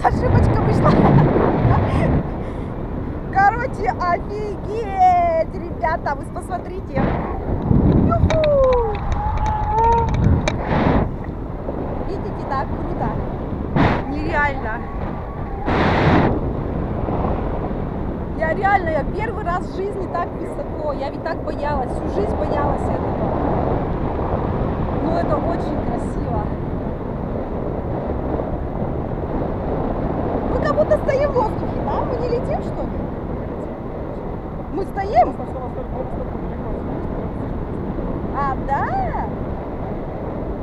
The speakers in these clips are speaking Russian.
ошибочка вышла. Короче, офигеть, ребята, вы посмотрите. Ю-ху! Видите, так круто. Нереально. Я первый раз в жизни так высоко. Я ведь так боялась, всю жизнь боялась этого. Ну, это очень красиво. Мы как будто стоим в воздухе, да? Мы не летим, что ли? Мы стоим? А, да?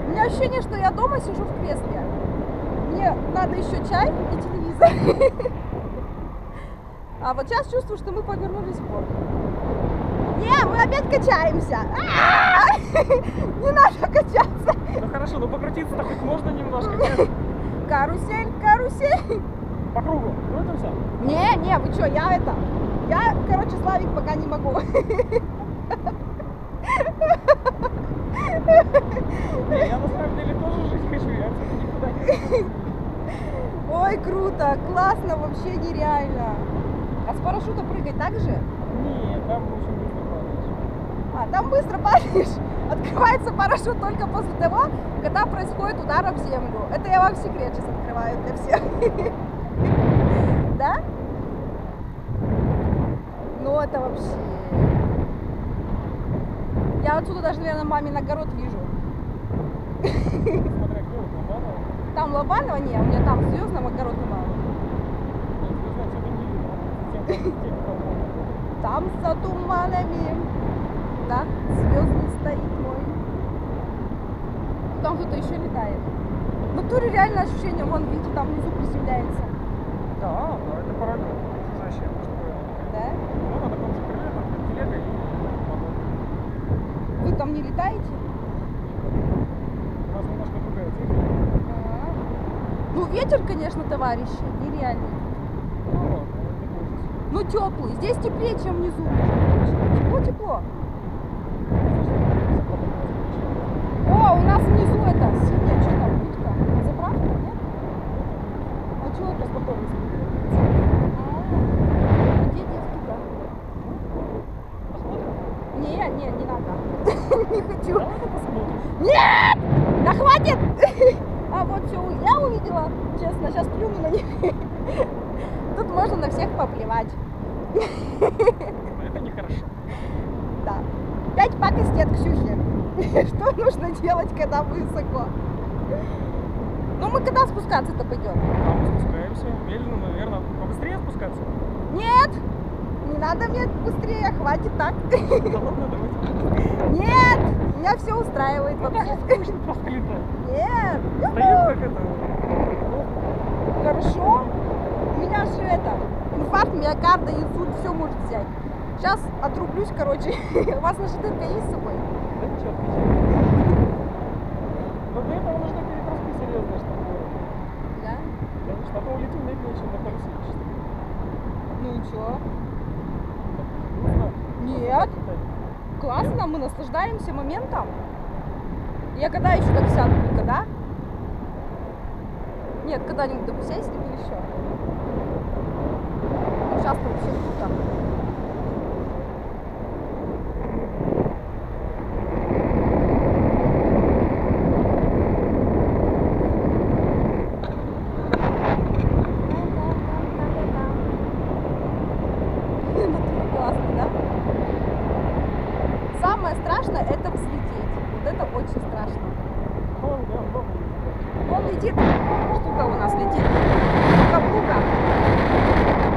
У меня ощущение, что я дома сижу в кресле. Мне надо еще чай и телевизор. А вот сейчас чувствую, что мы повернулись в бок. Не, мы опять качаемся. Не надо качаться. Ну хорошо, но покрутиться-то хоть можно немножко, нет? Карусель, карусель. По кругу крутимся? Не, вы что, я, короче, Славик пока не могу. Не, я на самом деле тоже жить хочу, я отсюда никуда не хочу. Ой, круто, классно, вообще нереально. А с парашюта прыгать так же? Нет, там очень быстро падаешь. А, там быстро падаешь. Открывается парашют только после того, когда происходит удар об землю. Это я вам секрет сейчас открываю для всех. Да? Ну это вообще... Я отсюда даже, наверное, мамин огород вижу. Смотря где, вот Лобанова? Там Лобанова? Не, у меня там в Звездном огород мало. Там за туманами, да, звездный стоит мой. Там кто-то еще летает. В натуре реально ощущение, вон, видите, там внизу приземляется. Да, это параллельно. Зачем? Да? Ну, на таком же крыле, там, телега и мотор. Вы там не летаете? У нас немножко другая техника. Ну, ветер, конечно, товарищи, нереальный. Ну, ладно, это будет. Ну, теплый. Здесь теплее, чем внизу. Тепло. О, у нас внизу это синяя, что там, будка? Заправка, нет? А что это? Где детский-то? Посмотрим? Не надо. Не хочу. Давай посмотрим. Нет! Да хватит! А вот все, я увидела, честно, сейчас плюну на них. Тут можно на всех поплевать. Это нехорошо. Да. 5 пакостей от Ксюхи. Что нужно делать, когда высоко? Ну мы когда спускаться-то пойдем? А мы спускаемся медленно, наверное. Побыстрее спускаться? Нет! Не надо мне быстрее, хватит так. Да ладно, давайте. Нет! Меня все устраивает Ну вообще. так скучно просто летать. Нет! Стоим как это. Хорошо. У меня же это, инфаркт, миокарда, инсульт, все может взять. Сейчас отрублюсь, короче. У вас нашатырка есть с собой? Да ничего, но для этого нужны перегрузки серьезные, чтобы... Да? Конечно, а то улетим медленнее, чем на колесе. Ну и чё? Грустно. Нет. Классно, мы наслаждаемся моментом. Я когда еще так сяду? Никогда? Нет, когда-нибудь, допустим, если бы еще. Сейчас-то вообще круто. Классно, да? Самое страшное это взлететь. Вот это очень страшно. Он летит, штука у нас летит. Каблука.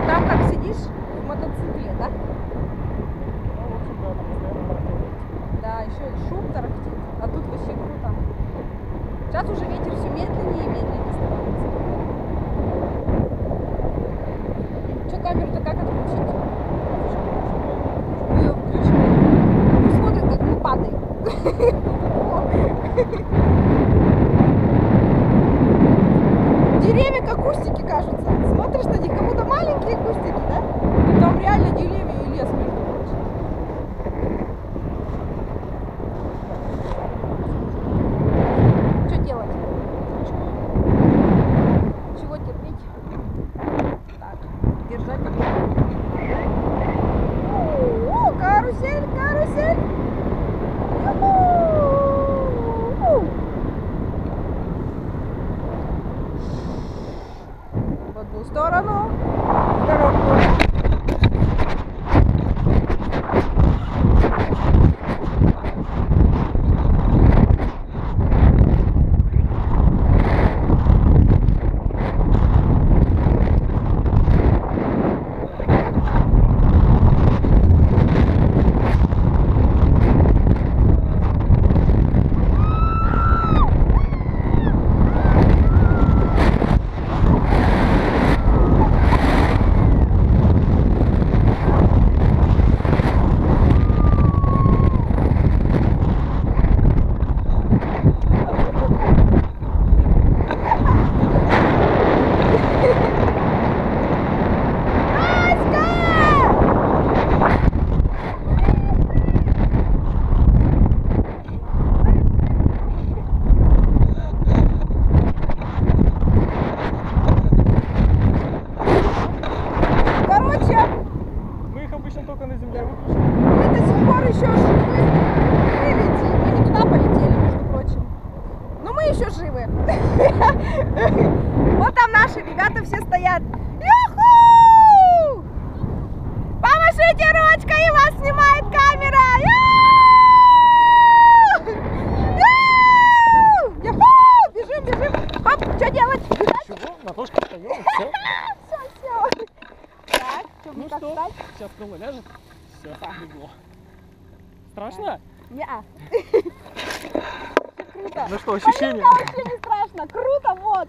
Там как сидишь в мотоцикле, да? Да, еще и шум тарахтит. А тут вообще круто. Сейчас уже ветер все медленнее и медленнее становится. Что, камеру-то как отключить? Ее включили. Ну, смотрит, как мы падаем. Деревья как кустики кажутся. Смотришь на них, как будто маленькие кустики, да? И там реально деревья и лес, между прочим. Что делать? Чего терпеть? ту сторону. Дорогу. Только на земле выключили. Мы до сих пор еще живы. Мы летим. Мы не туда полетели, между прочим. Но мы еще живы. Вот там наши ребята все стоят. Юху! Помашите ручкой, и вас снимает камера. Юху! Бежим, бежим. Хоп, что делать? Чего? На ножке встаем, и все. Все. Так, что Ну мне что, встать? сейчас крыло ляжет. Все, легло. Страшно? Неа. Круто. Ну что, ощущения? Вообще не страшно. Круто, вот.